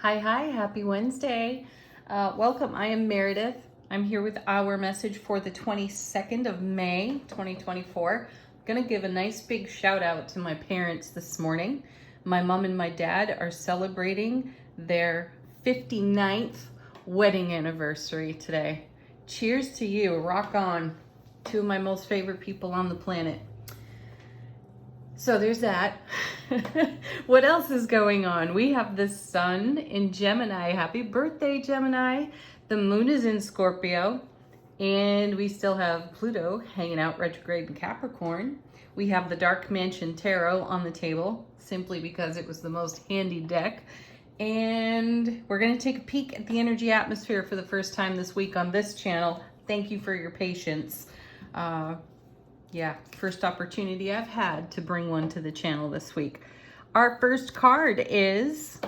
Hi, happy Wednesday. Welcome, I am Meredith. I'm here with our message for the 22nd of May, 2024. I'm gonna give a nice big shout out to my parents this morning. My mom and my dad are celebrating their 59th wedding anniversary today. Cheers to you, rock on. Two of my most favorite people on the planet. So there's that. What else is going on? We have the sun in Gemini. Happy birthday, Gemini. The moon is in Scorpio. And we still have Pluto hanging out retrograde in Capricorn. We have the Dark Mansion Tarot on the table, simply because it was the most handy deck. And we're going to take a peek at the energy atmosphere for the first time this week on this channel. Thank you for your patience. First opportunity I've had to bring one to the channel this week. Our first card is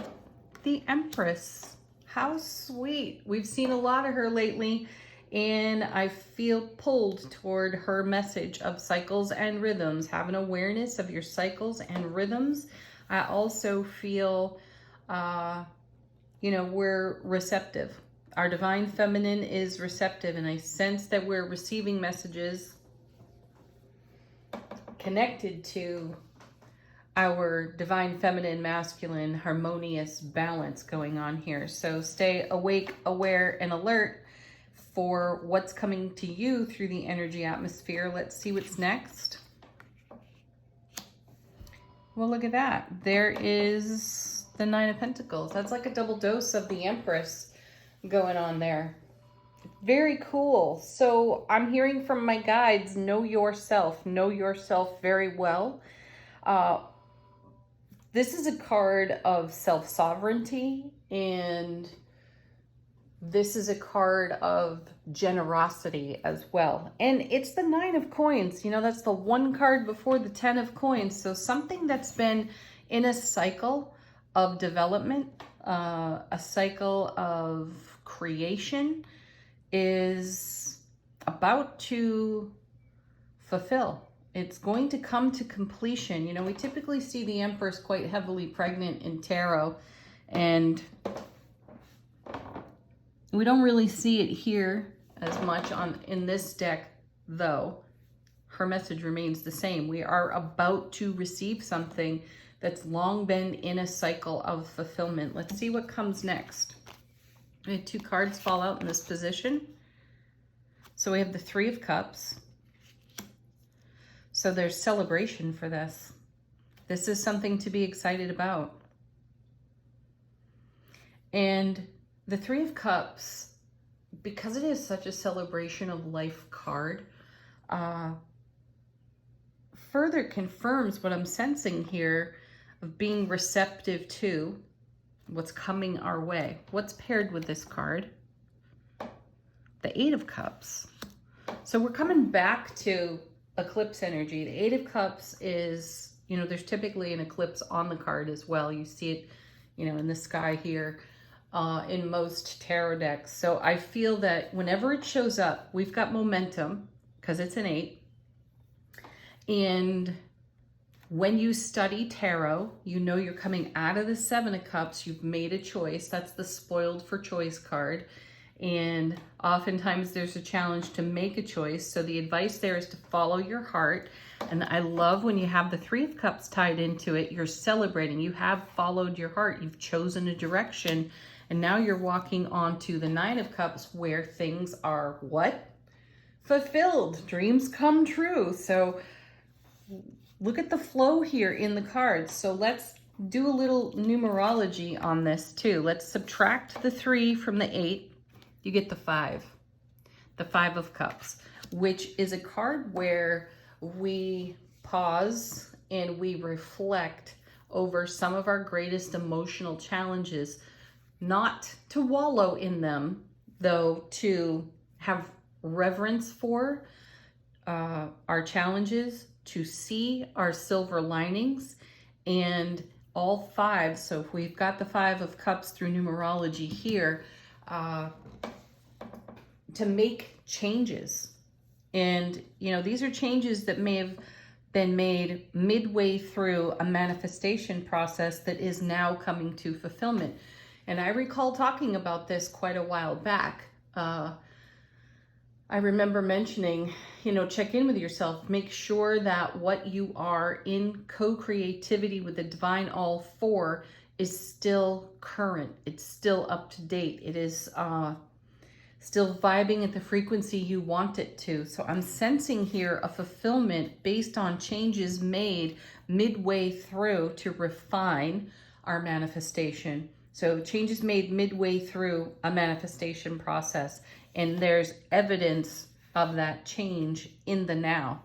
the Empress. How sweet. We've seen a lot of her lately, and I feel pulled toward her message of cycles and rhythms. Have an awareness of your cycles and rhythms. I also feel, we're receptive. Our divine feminine is receptive, and I sense that we're receiving messages connected to our divine feminine masculine harmonious balance going on here. So stay awake, aware, and alert for what's coming to you through the energy atmosphere. Let's see what's next. Well, look at that. There is the Nine of Pentacles. That's like a double dose of the Empress going on there. Very cool. So I'm hearing from my guides, know yourself very well. This is a card of self-sovereignty, and this is a card of generosity as well. And it's the Nine of Coins. You know, that's the one card before the 10 of Coins. So something that's been in a cycle of development, a cycle of creation, is about to fulfill. It's going to come to completion. You know, we typically see the Empress quite heavily pregnant in tarot, and we don't really see it here as much in this deck, though. Her message remains the same. We are about to receive something that's long been in a cycle of fulfillment. Let's see what comes next. We had two cards fall out in this position. So we have the Three of Cups. So there's celebration for this. This is something to be excited about. And the Three of Cups, because it is such a celebration of life card, further confirms what I'm sensing here of being receptive to what's coming our way. What's paired with this card? The Eight of Cups. So we're coming back to eclipse energy. The Eight of Cups is, you know, there's typically an eclipse on the card as well. You see it, you know, in the sky here in most tarot decks. So I feel that whenever it shows up, we've got momentum because it's an 8. And when you study tarot, you know you're coming out of the Seven of Cups. You've made a choice. That's the spoiled for choice card. And oftentimes there's a challenge to make a choice. So the advice there is to follow your heart. And I love when you have the Three of Cups tied into it, you're celebrating. You have followed your heart. You've chosen a direction. And now you're walking onto the Nine of Cups where things are what? Fulfilled. Dreams come true. So look at the flow here in the cards. So let's do a little numerology on this too. Let's subtract the 3 from the 8. You get the 5. The Five of Cups, which is a card where we pause and we reflect over some of our greatest emotional challenges, not to wallow in them, though, to have reverence for our challenges, to see our silver linings, and all 5. So if we've got the Five of Cups through numerology here, to make changes. And, you know, these are changes that may have been made midway through a manifestation process that is now coming to fulfillment. And I recall talking about this quite a while back. I remember mentioning, check in with yourself. Make sure that what you are in co-creativity with the divine all four is still current. It's still up to date. It is still vibing at the frequency you want it to. So I'm sensing here a fulfillment based on changes made midway through to refine our manifestation. So changes made midway through a manifestation process. And there's evidence of that change in the now,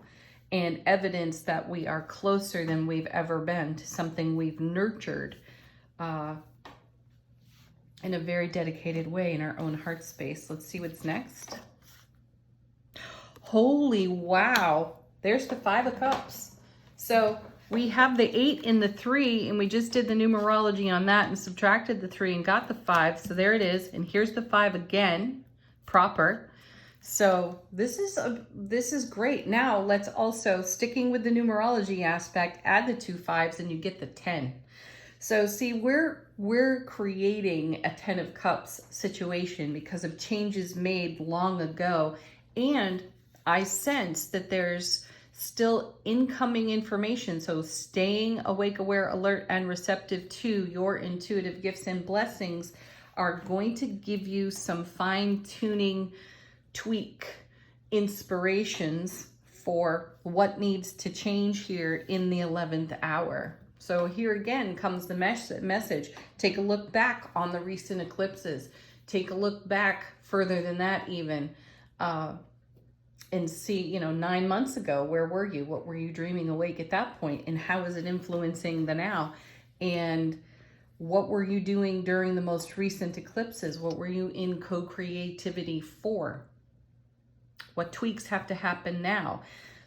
and evidence that we are closer than we've ever been to something we've nurtured in a very dedicated way in our own heart space. Let's see what's next. Holy wow. There's the 5 of Cups. So we have the 8 and the 3, and we just did the numerology on that and subtracted the 3 and got the 5. So there it is. And here's the 5 again. Proper. So this is great. Now let's also, sticking with the numerology aspect, add the 2 5s and you get the 10. So see, we're creating a 10 of Cups situation because of changes made long ago. And I sense that there's still incoming information. So staying awake, aware, alert, and receptive to your intuitive gifts and blessings are going to give you some fine-tuning, tweak inspirations for what needs to change here in the 11th hour. So here again comes the message. Take a look back on the recent eclipses. Take a look back further than that even, and see, 9 months ago, where were you? What were you dreaming awake at that point? And how is it influencing the now? And what were you doing during the most recent eclipses? What were you in co-creativity for? What tweaks have to happen now?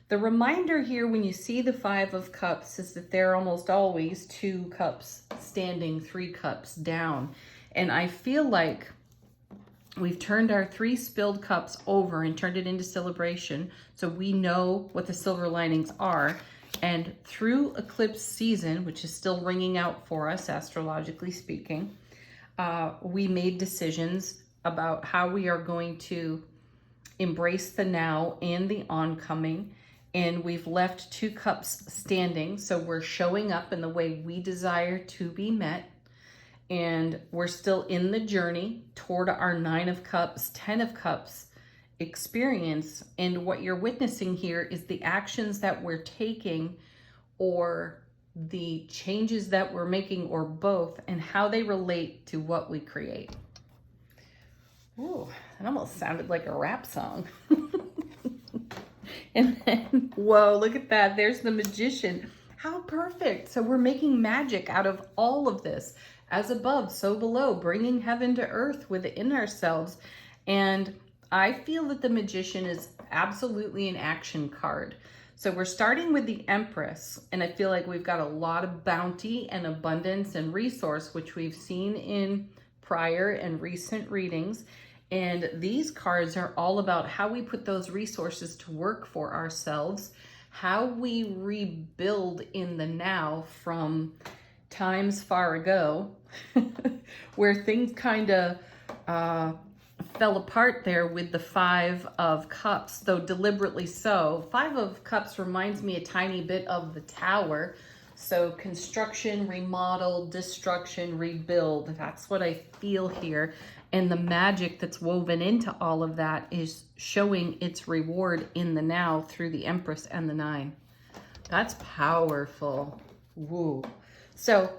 The reminder here when you see the 5 of Cups is that there are almost always 2 cups standing, 3 cups down. And I feel like we've turned our 3 spilled cups over and turned it into celebration. So we know what the silver linings are. And through eclipse season, which is still ringing out for us, astrologically speaking, we made decisions about how we are going to embrace the now and the oncoming. And we've left 2 cups standing. So we're showing up in the way we desire to be met. And we're still in the journey toward our 9 of Cups, 10 of Cups experience. And what you're witnessing here is the actions that we're taking, or the changes that we're making, or both, and how they relate to what we create. Ooh, that almost sounded like a rap song. And then, whoa, look at that. There's the Magician. How perfect. So we're making magic out of all of this. As above, so below, bringing heaven to earth within ourselves. And I feel that the Magician is absolutely an action card. So we're starting with the Empress, and I feel like we've got a lot of bounty and abundance and resource, which we've seen in prior and recent readings. And these cards are all about how we put those resources to work for ourselves, how we rebuild in the now from times far ago, where things kind of fell apart there with the 5 of Cups, though deliberately so. 5 of Cups reminds me a tiny bit of the Tower. So construction, remodel, destruction, rebuild. That's what I feel here. And the magic that's woven into all of that is showing its reward in the now through the Empress and the 9. That's powerful. Woo. So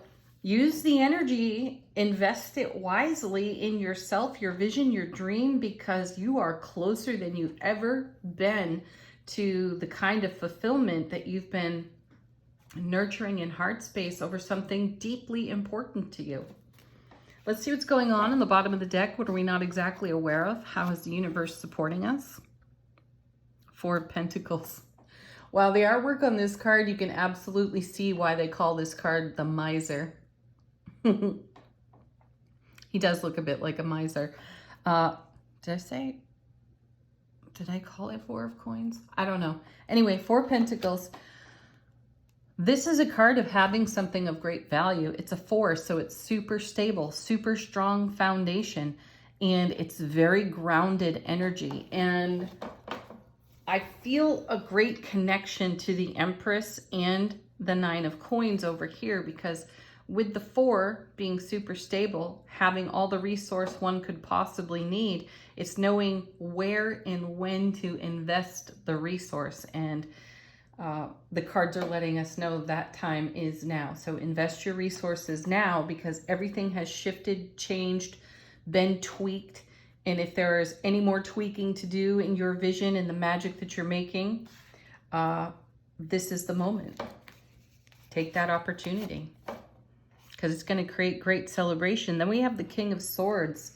use the energy, invest it wisely in yourself, your vision, your dream, because you are closer than you've ever been to the kind of fulfillment that you've been nurturing in heart space over something deeply important to you. Let's see what's going on the bottom of the deck. What are we not exactly aware of? How is the universe supporting us? 4 of Pentacles. While the artwork on this card, you can absolutely see why they call this card the Miser. He does look a bit like a miser. Did I call it 4 of Coins? I don't know. Anyway, 4 Pentacles. This is a card of having something of great value. It's a 4, so it's super stable, super strong foundation, and it's very grounded energy. And I feel a great connection to the Empress and the 9 of Coins over here, because with the 4 being super stable, having all the resource one could possibly need, it's knowing where and when to invest the resource. And the cards are letting us know that time is now. So invest your resources now, because everything has shifted, changed, been tweaked. And if there's any more tweaking to do in your vision and the magic that you're making, this is the moment. Take that opportunity, because it's going to create great celebration. Then we have the King of Swords.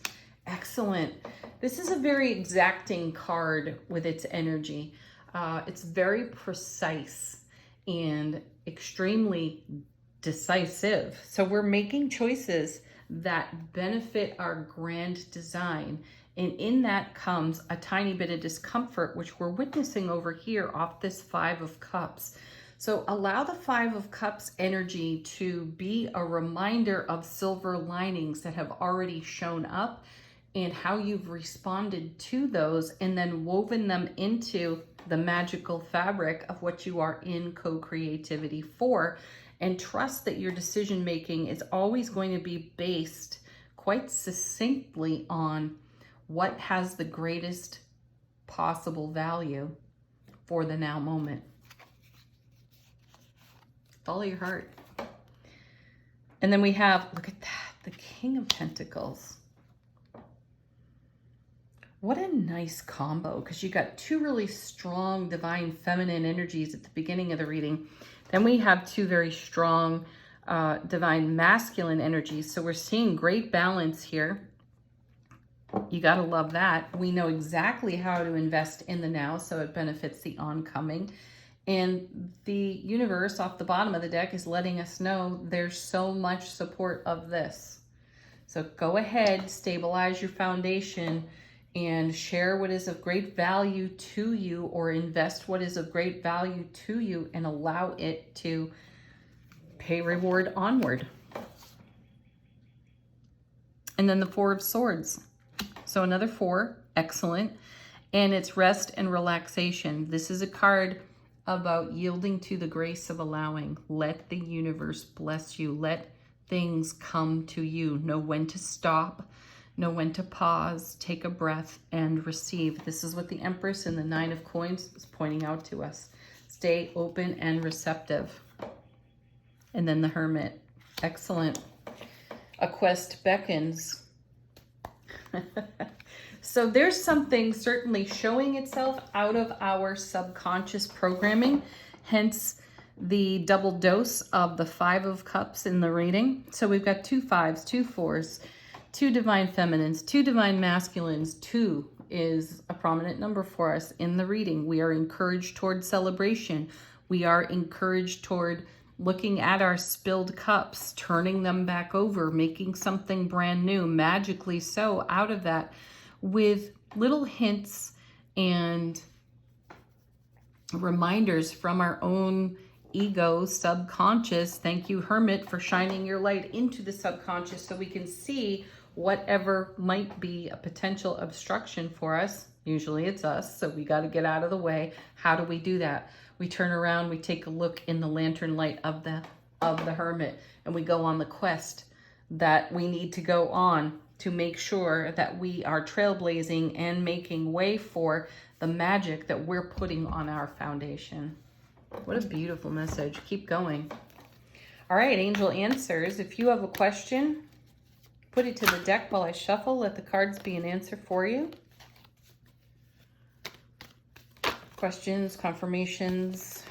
Excellent. This is a very exacting card with its energy. It's very precise and extremely decisive. So we're making choices that benefit our grand design. And in that comes a tiny bit of discomfort, which we're witnessing over here off this 5 of Cups. So allow the 5 of Cups energy to be a reminder of silver linings that have already shown up and how you've responded to those, and then woven them into the magical fabric of what you are in co-creativity for. And trust that your decision making is always going to be based quite succinctly on what has the greatest possible value for the now moment. Follow your heart. And then we have, look at that, the King of Pentacles. What a nice combo, because you got 2 really strong divine feminine energies at the beginning of the reading. Then we have 2 very strong divine masculine energies. So we're seeing great balance here. You got to love that. We know exactly how to invest in the now, so it benefits the oncoming. And the universe off the bottom of the deck is letting us know there's so much support of this. So go ahead, stabilize your foundation, and share what is of great value to you, or invest what is of great value to you, and allow it to pay reward onward. And then the 4 of Swords. So another 4, excellent. And it's rest and relaxation. This is a card about yielding to the grace of allowing. Let the universe bless you. Let things come to you. Know when to stop. Know when to pause, take a breath, and receive. This is what the Empress and the 9 of Coins is pointing out to us. Stay open and receptive. And then the Hermit. Excellent. A quest beckons. So there's something certainly showing itself out of our subconscious programming, hence the double dose of the 5 of Cups in the reading. So we've got 2 5s, 2 4s, 2 divine feminines, 2 divine masculines. 2 is a prominent number for us in the reading. We are encouraged toward celebration. We are encouraged toward looking at our spilled cups, turning them back over, making something brand new, magically so, out of that, with little hints and reminders from our own ego, subconscious. Thank you, Hermit, for shining your light into the subconscious so we can see whatever might be a potential obstruction for us. Usually it's us, so we got to get out of the way. How do we do that? We turn around, we take a look in the lantern light of the Hermit, and we go on the quest that we need to go on to make sure that we are trailblazing and making way for the magic that we're putting on our foundation. What a beautiful message. Keep going. All right, angel answers. If you have a question, put it to the deck while I shuffle. Let the cards be an answer for you. Questions, confirmations.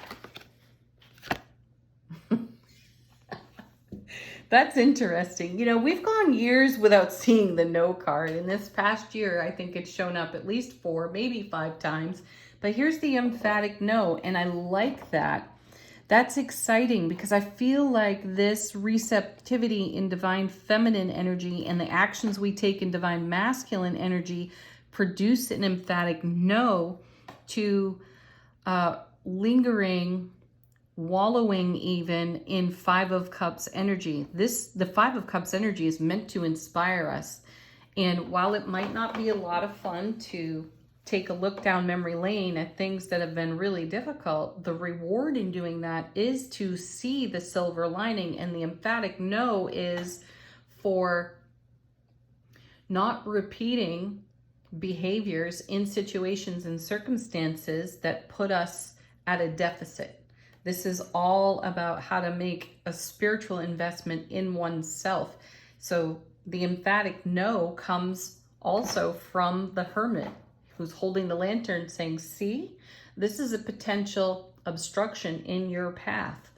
That's interesting. You know, we've gone years without seeing the no card. In this past year, I think it's shown up at least 4, maybe 5 times. But here's the emphatic no, and I like that. That's exciting, because I feel like this receptivity in divine feminine energy and the actions we take in divine masculine energy produce an emphatic no to lingering wallowing even in Five of Cups energy. The Five of Cups energy is meant to inspire us. And while it might not be a lot of fun to take a look down memory lane at things that have been really difficult, the reward in doing that is to see the silver lining. And the emphatic no is for not repeating behaviors in situations and circumstances that put us at a deficit. This is all about how to make a spiritual investment in oneself. So the emphatic no comes also from the hermit who's holding the lantern saying, see, this is a potential obstruction in your path.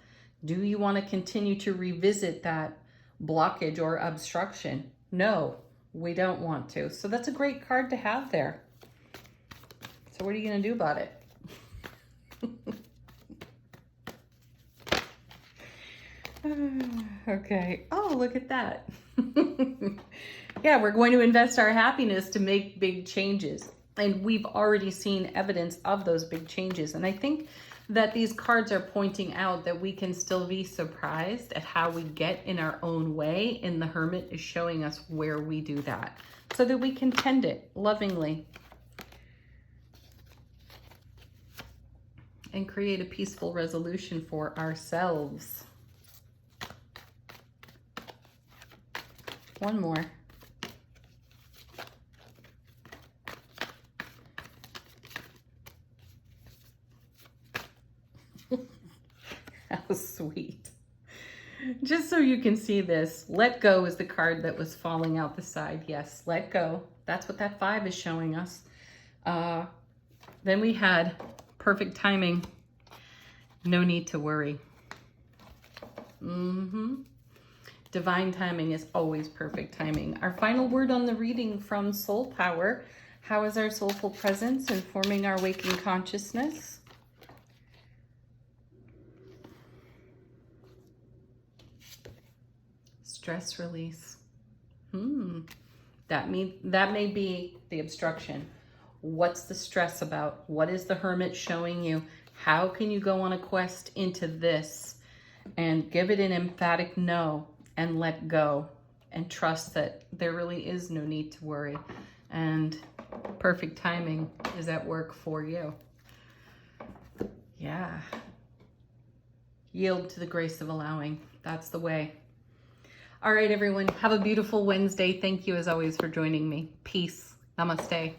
Do you want to continue to revisit that blockage or obstruction? No, we don't want to. So that's a great card to have there. So what are you going to do about it? Okay. Oh, look at that. Yeah, we're going to invest our happiness to make big changes. And we've already seen evidence of those big changes. And I think that these cards are pointing out that we can still be surprised at how we get in our own way. And the Hermit is showing us where we do that so that we can tend it lovingly and create a peaceful resolution for ourselves. One more. How sweet. Just so you can see this, let go is the card that was falling out the side. Yes, let go. That's what that 5 is showing us. Then we had perfect timing. No need to worry. Divine timing is always perfect timing. Our final word on the reading from Soul Power. How is our soulful presence informing our waking consciousness? Stress release. That may be the obstruction. What's the stress about? What is the Hermit showing you? How can you go on a quest into this and give it an emphatic no and let go and trust that there really is no need to worry and perfect timing is at work for you. Yeah. Yield to the grace of allowing. That's the way. All right, everyone. Have a beautiful Wednesday. Thank you as always for joining me. Peace. Namaste.